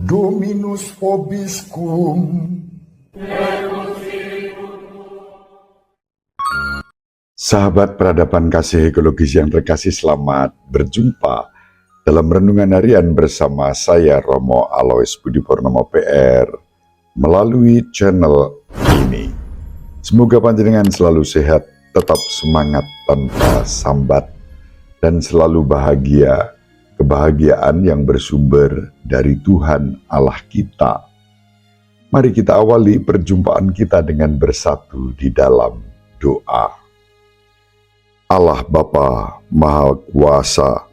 Dominus vobiscum. Sahabat peradaban kasih ekologis yang terkasih, selamat berjumpa dalam renungan harian bersama saya Romo Alois Budi Purnomo PR melalui channel ini. Semoga panjenengan selalu sehat, tetap semangat tanpa sambat, dan selalu bahagia. Kebahagiaan yang bersumber dari Tuhan Allah kita. Mari kita awali perjumpaan kita dengan bersatu di dalam doa. Allah Bapa Maha Kuasa,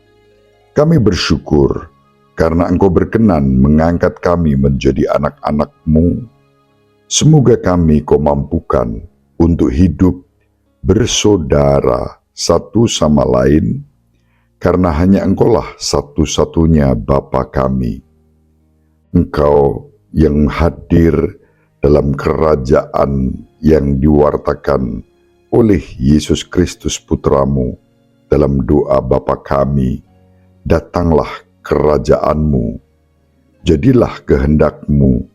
kami bersyukur karena Engkau berkenan mengangkat kami menjadi anak-anak-Mu. Semoga kami Kau mampukan untuk hidup bersaudara satu sama lain, karena hanya Engkaulah satu-satunya Bapa kami. Engkau yang hadir dalam kerajaan yang diwartakan oleh Yesus Kristus Putramu dalam doa Bapa kami, datanglah kerajaan-Mu, jadilah kehendak-Mu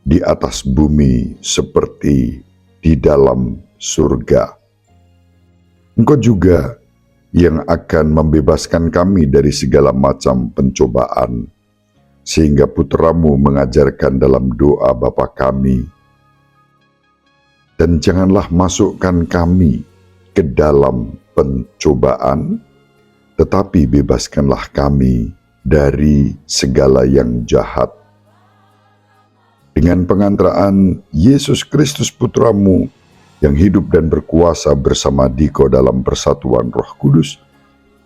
di atas bumi seperti di dalam surga. Engkau juga yang akan membebaskan kami dari segala macam pencobaan, sehingga Putramu mengajarkan dalam doa Bapa kami, dan janganlah masukkan kami ke dalam pencobaan, tetapi bebaskanlah kami dari segala yang jahat. Dengan pengantaraan Yesus Kristus Putramu, yang hidup dan berkuasa bersama Diko dalam persatuan Roh Kudus,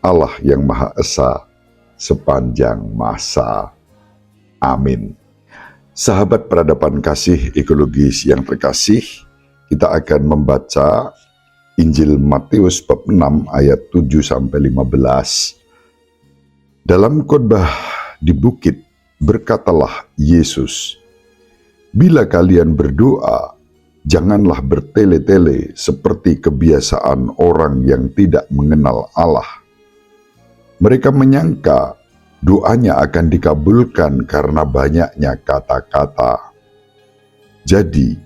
Allah yang Maha Esa sepanjang masa. Amin. Sahabat peradaban kasih ekologis yang terkasih, kita akan membaca Injil Matius bab 6 ayat 7-15. Dalam khotbah di bukit, berkatalah Yesus, "Bila kalian berdoa, janganlah bertele-tele seperti kebiasaan orang yang tidak mengenal Allah. Mereka menyangka doanya akan dikabulkan karena banyaknya kata-kata. Jadi,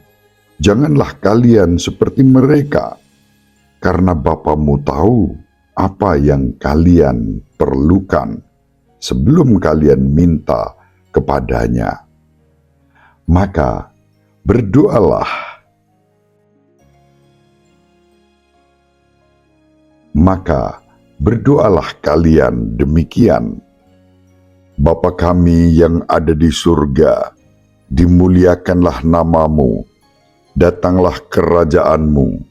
janganlah kalian seperti mereka, karena Bapamu tahu apa yang kalian perlukan sebelum kalian minta kepadanya. Maka berdoalah kalian demikian: Bapa kami yang ada di surga, dimuliakanlah namamu, datanglah kerajaanmu,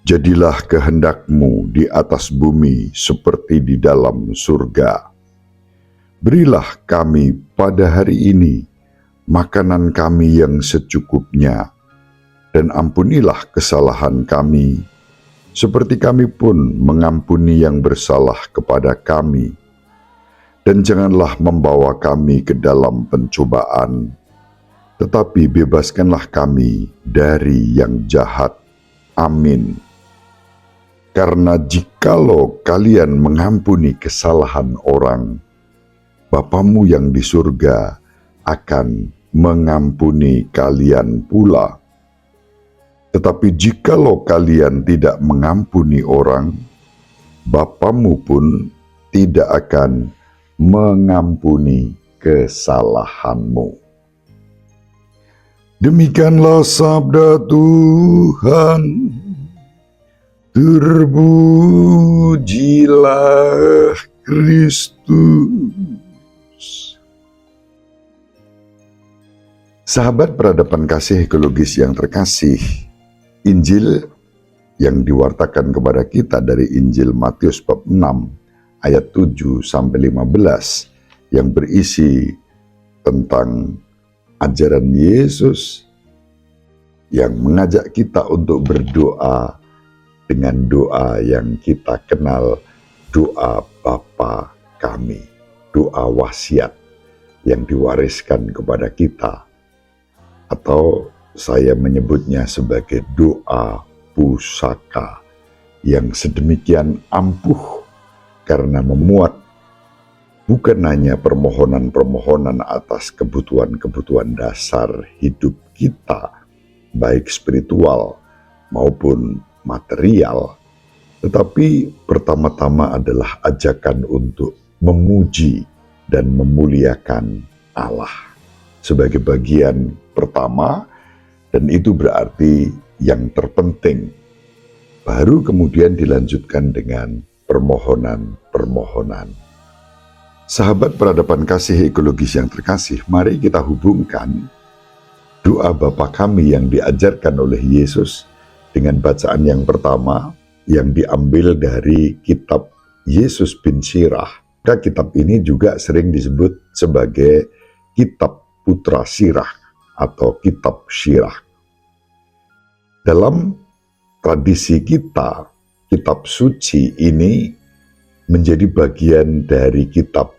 jadilah kehendak-Mu di atas bumi seperti di dalam surga. Berilah kami pada hari ini makanan kami yang secukupnya, dan ampunilah kesalahan kami, seperti kami pun mengampuni yang bersalah kepada kami. Dan janganlah membawa kami ke dalam pencobaan, tetapi bebaskanlah kami dari yang jahat. Amin. Karena jikalau kalian mengampuni kesalahan orang, Bapamu yang di surga akan mengampuni kalian pula. Tetapi jikalau kalian tidak mengampuni orang, Bapamu pun tidak akan mengampuni kesalahanmu." Demikianlah sabda Tuhan. Terpujilah Kristus. Sahabat peradaban kasih ekologis yang terkasih, Injil yang diwartakan kepada kita dari Injil Matius bab 6 ayat 7 sampai 15 yang berisi tentang ajaran Yesus yang mengajak kita untuk berdoa dengan doa yang kita kenal, doa Bapa Kami, doa wasiat yang diwariskan kepada kita, atau saya menyebutnya sebagai doa pusaka yang sedemikian ampuh karena memuat bukan hanya permohonan-permohonan atas kebutuhan-kebutuhan dasar hidup kita, baik spiritual maupun material, tetapi pertama-tama adalah ajakan untuk memuji dan memuliakan Allah sebagai bagian pertama, dan itu berarti yang terpenting. Baru kemudian dilanjutkan dengan permohonan-permohonan. Sahabat peradaban kasih ekologis yang terkasih, mari kita hubungkan doa Bapa Kami yang diajarkan oleh Yesus dengan bacaan yang pertama yang diambil dari kitab Yesus bin Sirah. Kitab ini juga sering disebut sebagai kitab Putra Sirah atau kitab Sirah. Dalam tradisi kita, kitab suci ini menjadi bagian dari kitab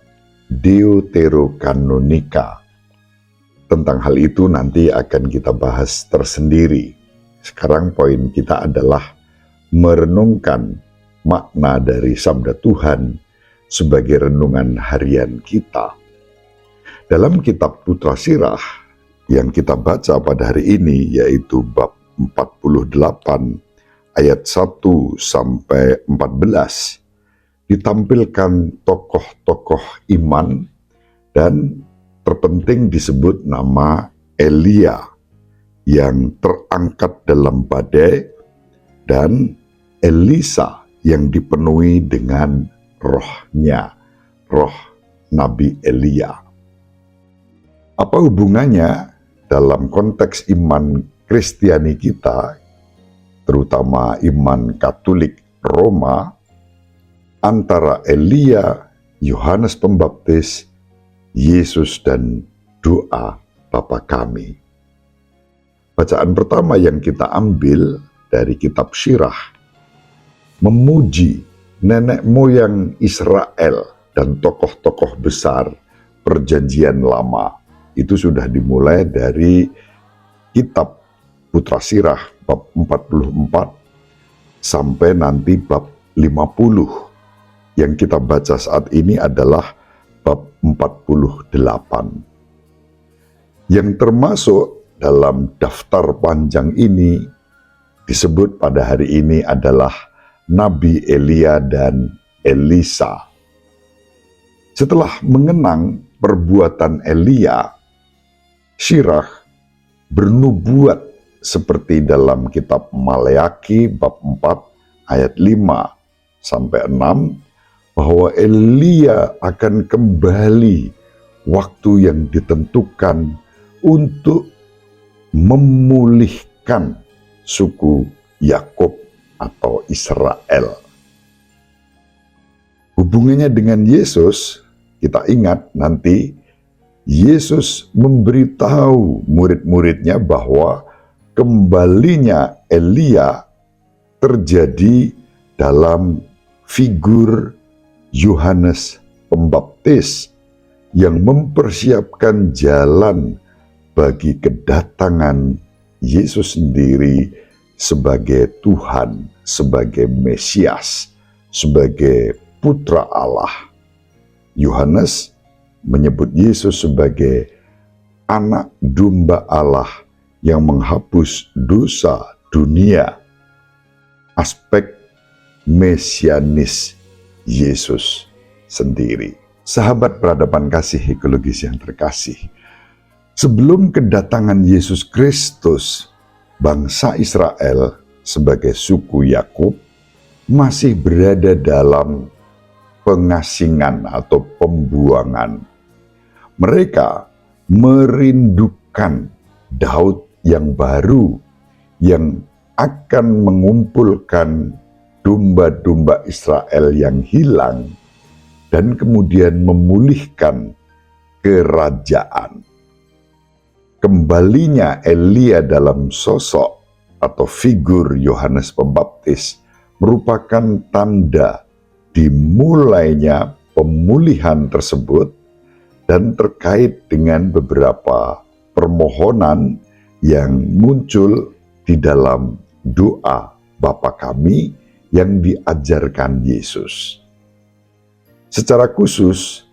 Deuterokanonika. Tentang hal itu nanti akan kita bahas tersendiri. Sekarang poin kita adalah merenungkan makna dari sabda Tuhan sebagai renungan harian kita. Dalam kitab Putra Sirah yang kita baca pada hari ini, yaitu bab 48 ayat 1 sampai 14, ditampilkan tokoh-tokoh iman dan terpenting disebut nama Elia yang terangkat dalam badai, dan Elisa yang dipenuhi dengan rohnya, roh Nabi Elia. Apa hubungannya dalam konteks iman Kristiani kita, terutama iman Katolik Roma, antara Elia, Yohanes Pembaptis, Yesus, dan doa Bapa Kami? Bacaan pertama yang kita ambil dari kitab Sirah memuji nenek moyang Israel dan tokoh-tokoh besar Perjanjian Lama. Itu sudah dimulai dari kitab Putra Sirah bab 44 sampai nanti bab 50. Yang kita baca saat ini adalah bab 48. Yang termasuk dalam daftar panjang ini disebut pada hari ini adalah Nabi Elia dan Elisa. Setelah mengenang perbuatan Elia, Sirah bernubuat seperti dalam kitab Maleaki bab 4 ayat 5 sampai 6 bahwa Elia akan kembali waktu yang ditentukan untuk memulihkan suku Yakub atau Israel. Hubungannya dengan Yesus, kita ingat nanti Yesus memberitahu murid-muridnya bahwa kembalinya Elia terjadi dalam figur Yohanes Pembaptis yang mempersiapkan jalan bagi kedatangan Yesus sendiri sebagai Tuhan, sebagai Mesias, sebagai Putra Allah. Yohanes menyebut Yesus sebagai anak domba Allah yang menghapus dosa dunia. Aspek mesianis Yesus sendiri. Sahabat peradaban kasih ekologis yang terkasih, sebelum kedatangan Yesus Kristus, bangsa Israel sebagai suku Yakub masih berada dalam pengasingan atau pembuangan. Mereka merindukan Daud yang baru, yang akan mengumpulkan domba-domba Israel yang hilang dan kemudian memulihkan kerajaan. Kembalinya Elia dalam sosok atau figur Yohanes Pembaptis merupakan tanda dimulainya pemulihan tersebut dan terkait dengan beberapa permohonan yang muncul di dalam doa Bapa Kami yang diajarkan Yesus. Secara khusus,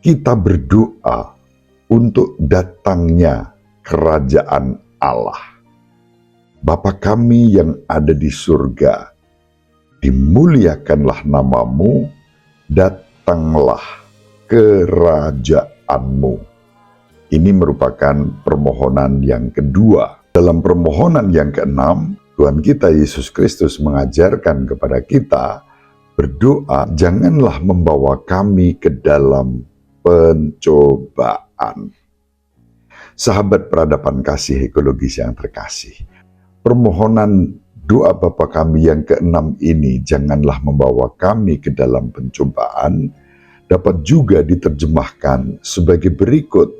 kita berdoa untuk datangnya kerajaan Allah. Bapa Kami yang ada di surga, dimuliakanlah namamu, datanglah kerajaanmu. Ini merupakan permohonan yang kedua. Dalam permohonan yang keenam, Tuhan kita Yesus Kristus mengajarkan kepada kita berdoa, janganlah membawa kami ke dalam pencobaan. Sahabat peradaban kasih ekologis yang terkasih, permohonan doa Bapa Kami yang keenam ini, janganlah membawa kami ke dalam pencobaan, dapat juga diterjemahkan sebagai berikut.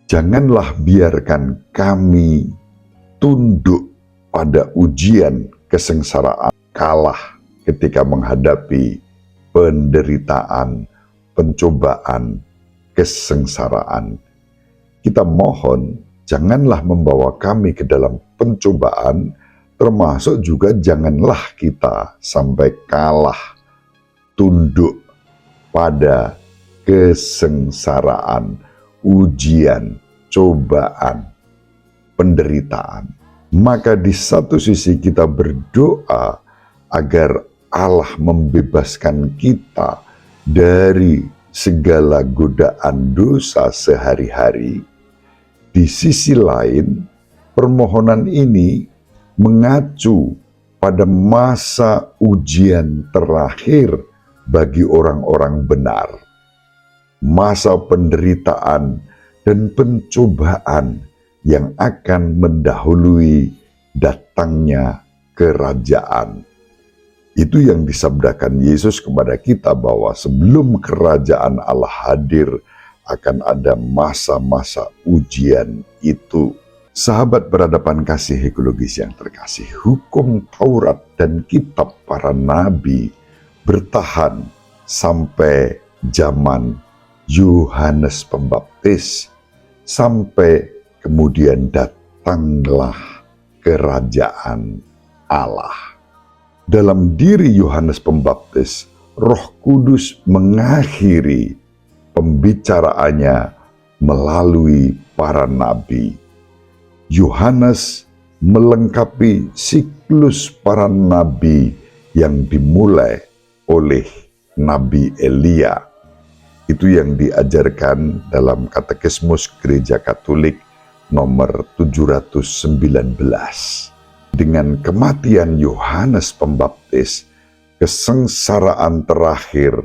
Janganlah biarkan kami tunduk pada ujian kesengsaraan, kalah ketika menghadapi penderitaan, pencobaan, kesengsaraan. Kita mohon, janganlah membawa kami ke dalam pencobaan, termasuk juga janganlah kita sampai kalah, tunduk pada kesengsaraan, ujian, cobaan, penderitaan. Maka di satu sisi kita berdoa agar Allah membebaskan kita dari segala godaan dosa sehari-hari. Di sisi lain, permohonan ini mengacu pada masa ujian terakhir bagi orang-orang benar. Masa penderitaan dan pencobaan yang akan mendahului datangnya kerajaan. Itu yang disabdakan Yesus kepada kita, bahwa sebelum kerajaan Allah hadir akan ada masa-masa ujian itu. Sahabat peradaban kasih ekologis yang terkasih, hukum Taurat dan kitab para nabi bertahan sampai zaman Yohanes Pembaptis, sampai kemudian datanglah kerajaan Allah. Dalam diri Yohanes Pembaptis, Roh Kudus mengakhiri pembicaraannya melalui para nabi. Yohanes melengkapi siklus para nabi yang dimulai oleh Nabi Elia. Itu yang diajarkan dalam Katekismus Gereja Katolik nomor 719. Dengan kematian Yohanes Pembaptis, kesengsaraan terakhir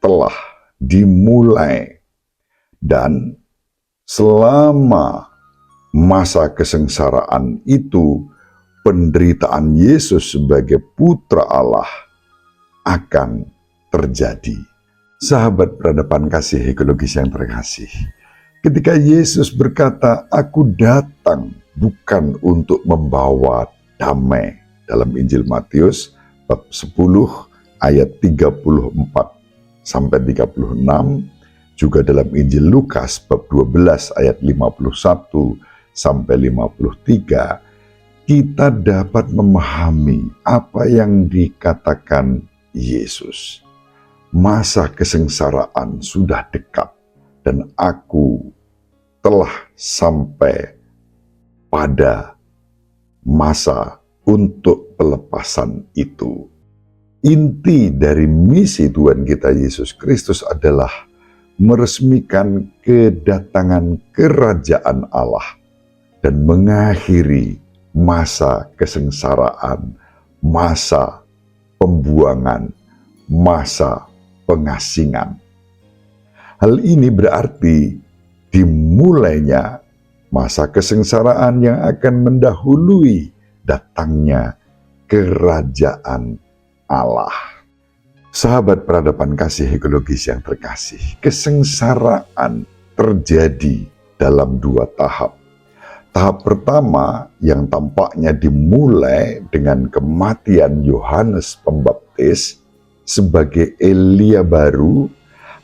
telah dimulai. Dan selama masa kesengsaraan itu, penderitaan Yesus sebagai putra Allah akan terjadi. Sahabat peradaban kasih ekologis yang terkasih, ketika Yesus berkata, "Aku datang bukan untuk membawa damai," dalam Injil Matius bab 10 ayat 34 sampai 36, juga dalam Injil Lukas bab 12 ayat 51 sampai 53, kita dapat memahami apa yang dikatakan Yesus. Masa kesengsaraan sudah dekat dan aku telah sampai pada masa untuk pelepasan itu. Inti dari misi Tuhan kita Yesus Kristus adalah meresmikan kedatangan kerajaan Allah dan mengakhiri masa kesengsaraan, masa pembuangan, masa pengasingan. Hal ini berarti dimulainya masa kesengsaraan yang akan mendahului datangnya kerajaan Allah. Sahabat peradaban kasih ekologis yang terkasih, kesengsaraan terjadi dalam dua tahap. Tahap pertama yang tampaknya dimulai dengan kematian Yohanes Pembaptis sebagai Elia baru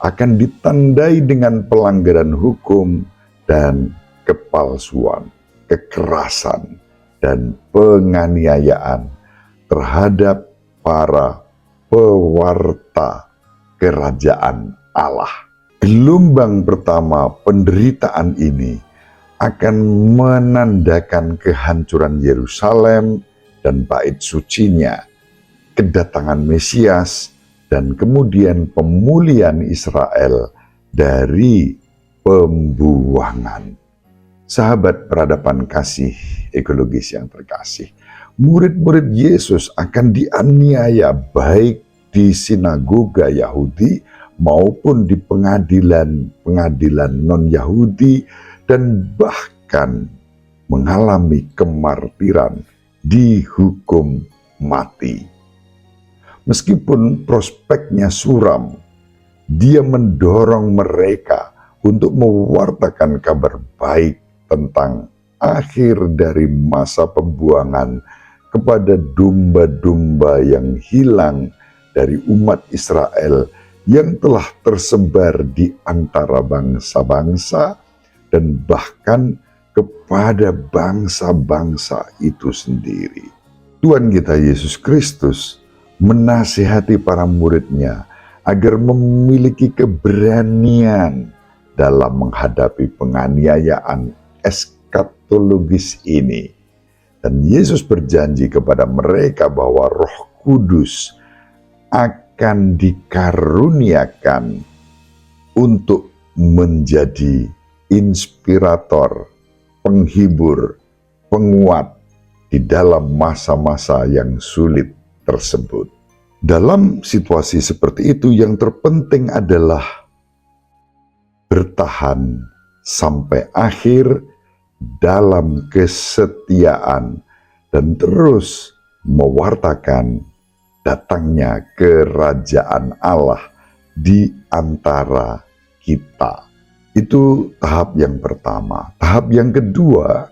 akan ditandai dengan pelanggaran hukum dan kepalsuan, kekerasan, dan penganiayaan terhadap para pewarta kerajaan Allah. Gelombang pertama penderitaan ini akan menandakan kehancuran Yerusalem dan bait sucinya, kedatangan Mesias, dan kemudian pemulihan Israel dari pembuangan. Sahabat peradaban kasih ekologis yang terkasih, murid-murid Yesus akan dianiaya baik di sinagoga Yahudi maupun di pengadilan non-Yahudi, dan bahkan mengalami kemartiran, dihukum mati. Meskipun prospeknya suram, dia mendorong mereka untuk mewartakan kabar baik tentang akhir dari masa pembuangan kepada domba-domba yang hilang dari umat Israel yang telah tersebar di antara bangsa-bangsa dan bahkan kepada bangsa-bangsa itu sendiri. Tuhan kita Yesus Kristus menasihati para muridnya agar memiliki keberanian dalam menghadapi penganiayaan eskatologis ini. Dan Yesus berjanji kepada mereka bahwa Roh Kudus akan dikaruniakan untuk menjadi inspirator, penghibur, penguat di dalam masa-masa yang sulit tersebut. Dalam situasi seperti itu, yang terpenting adalah bertahan sampai akhir dalam kesetiaan dan terus mewartakan datangnya kerajaan Allah di antara kita. Itu tahap yang pertama. Tahap yang kedua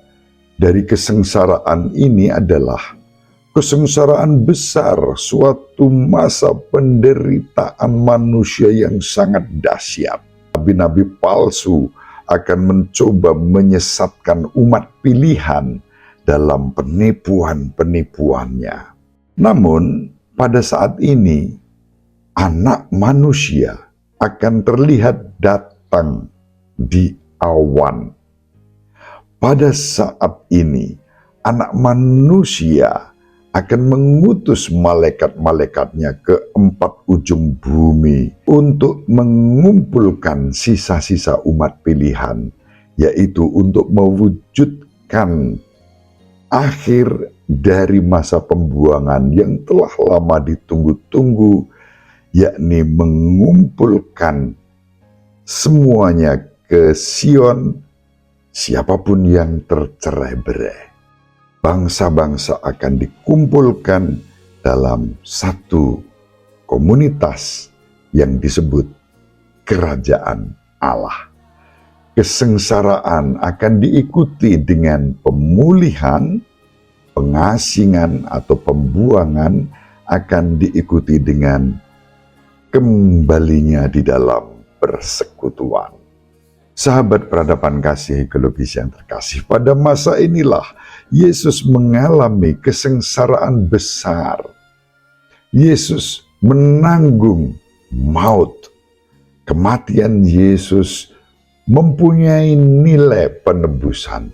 dari kesengsaraan ini adalah kesengsaraan besar, suatu masa penderitaan manusia yang sangat dahsyat. Nabi-nabi palsu akan mencoba menyesatkan umat pilihan dalam penipuan-penipuannya. Namun, pada saat ini, anak manusia akan terlihat datang di awan. Pada saat ini, anak manusia akan mengutus malaikat-malaikatnya ke 4 ujung bumi untuk mengumpulkan sisa-sisa umat pilihan, yaitu untuk mewujudkan akhir dari masa pembuangan yang telah lama ditunggu-tunggu, yakni mengumpulkan semuanya ke Sion, siapapun yang tercerai-berai. Bangsa-bangsa akan dikumpulkan dalam satu komunitas yang disebut kerajaan Allah. Kesengsaraan akan diikuti dengan pemulihan, pengasingan atau pembuangan akan diikuti dengan kembalinya di dalam persekutuan. Sahabat peradaban kasih ekologis yang terkasih, pada masa inilah Yesus mengalami kesengsaraan besar. Yesus menanggung maut. Kematian Yesus mempunyai nilai penebusan.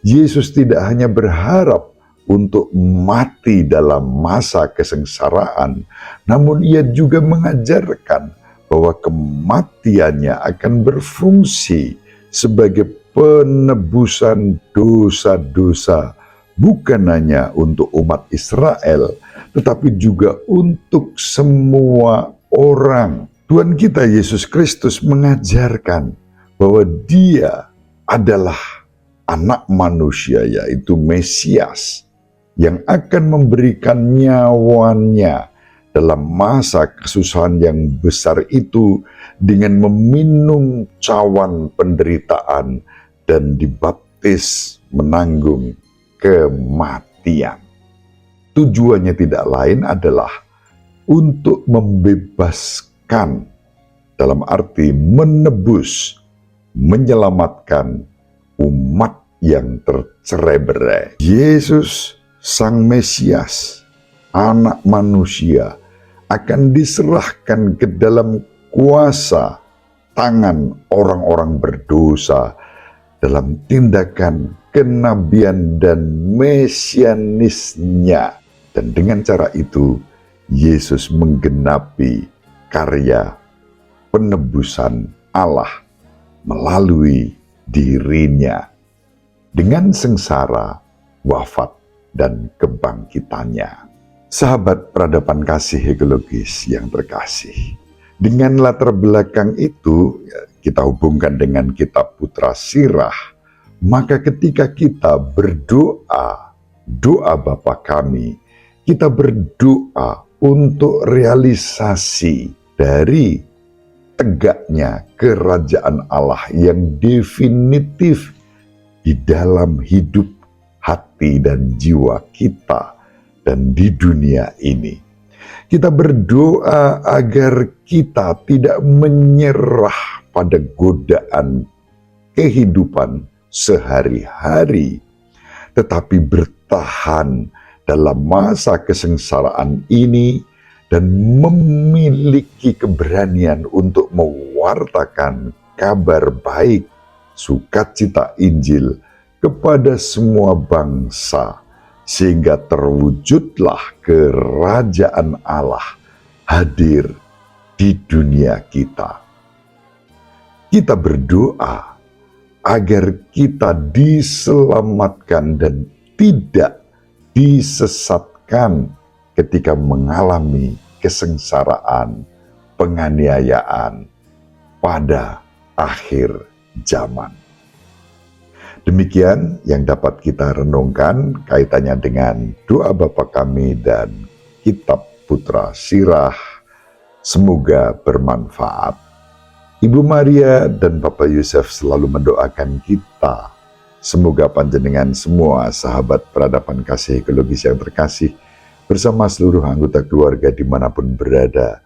Yesus tidak hanya berharap untuk mati dalam masa kesengsaraan, namun ia juga mengajarkan bahwa kematiannya akan berfungsi sebagai penebusan dosa-dosa bukan hanya untuk umat Israel, tetapi juga untuk semua orang. Tuhan kita Yesus Kristus mengajarkan bahwa Dia adalah anak manusia, yaitu Mesias, yang akan memberikan nyawanya dalam masa kesusahan yang besar itu dengan meminum cawan penderitaan dan dibaptis menanggung kematian. Tujuannya tidak lain adalah untuk membebaskan, dalam arti menebus, menyelamatkan umat yang tercerai-berai. Yesus, Sang Mesias, anak manusia, akan diserahkan ke dalam kuasa tangan orang-orang berdosa dalam tindakan kenabian dan mesianisnya. Dan dengan cara itu, Yesus menggenapi karya penebusan Allah melalui dirinya dengan sengsara, wafat, dan kebangkitannya. Sahabat peradaban kasih ekologis yang terkasih, dengan latar belakang itu kita hubungkan dengan kitab Putra Sirah. Maka ketika kita berdoa, doa Bapa kami, kita berdoa untuk realisasi dari tegaknya kerajaan Allah yang definitif di dalam hidup, hati, dan jiwa kita dan di dunia ini. Kita berdoa agar kita tidak menyerah pada godaan kehidupan sehari-hari, tetapi bertahan dalam masa kesengsaraan ini dan memiliki keberanian untuk mewartakan kabar baik, sukacita Injil kepada semua bangsa, sehingga terwujudlah kerajaan Allah hadir di dunia kita. Kita berdoa agar kita diselamatkan dan tidak disesatkan ketika mengalami kesengsaraan, penganiayaan pada akhir zaman. Demikian yang dapat kita renungkan kaitannya dengan doa Bapa kami dan kitab Putra Sirah. Semoga bermanfaat. Ibu Maria dan Bapak Yusuf selalu mendoakan kita. Semoga panjenengan semua sahabat peradaban kasih ekologis yang terkasih, bersama seluruh anggota keluarga dimanapun berada,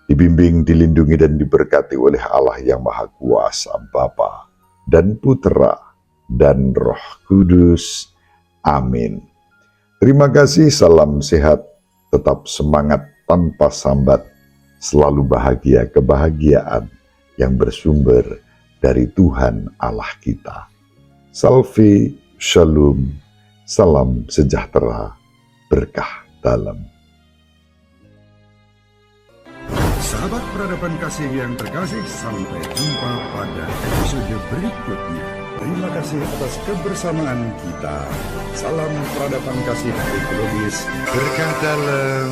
dibimbing, dilindungi, dan diberkati oleh Allah yang Maha Kuasa, Bapa dan Putra dan Roh Kudus. Amin. Terima kasih, salam sehat, tetap semangat tanpa sambat, selalu bahagia, kebahagiaan yang bersumber dari Tuhan Allah kita. Salve, Shalom, salam sejahtera, berkah dalam. Sahabat peradaban kasih yang terkasih, sampai jumpa pada episode berikutnya. Terima kasih atas kebersamaan kita. Salam peradaban kasih ekologis, berkah dalam.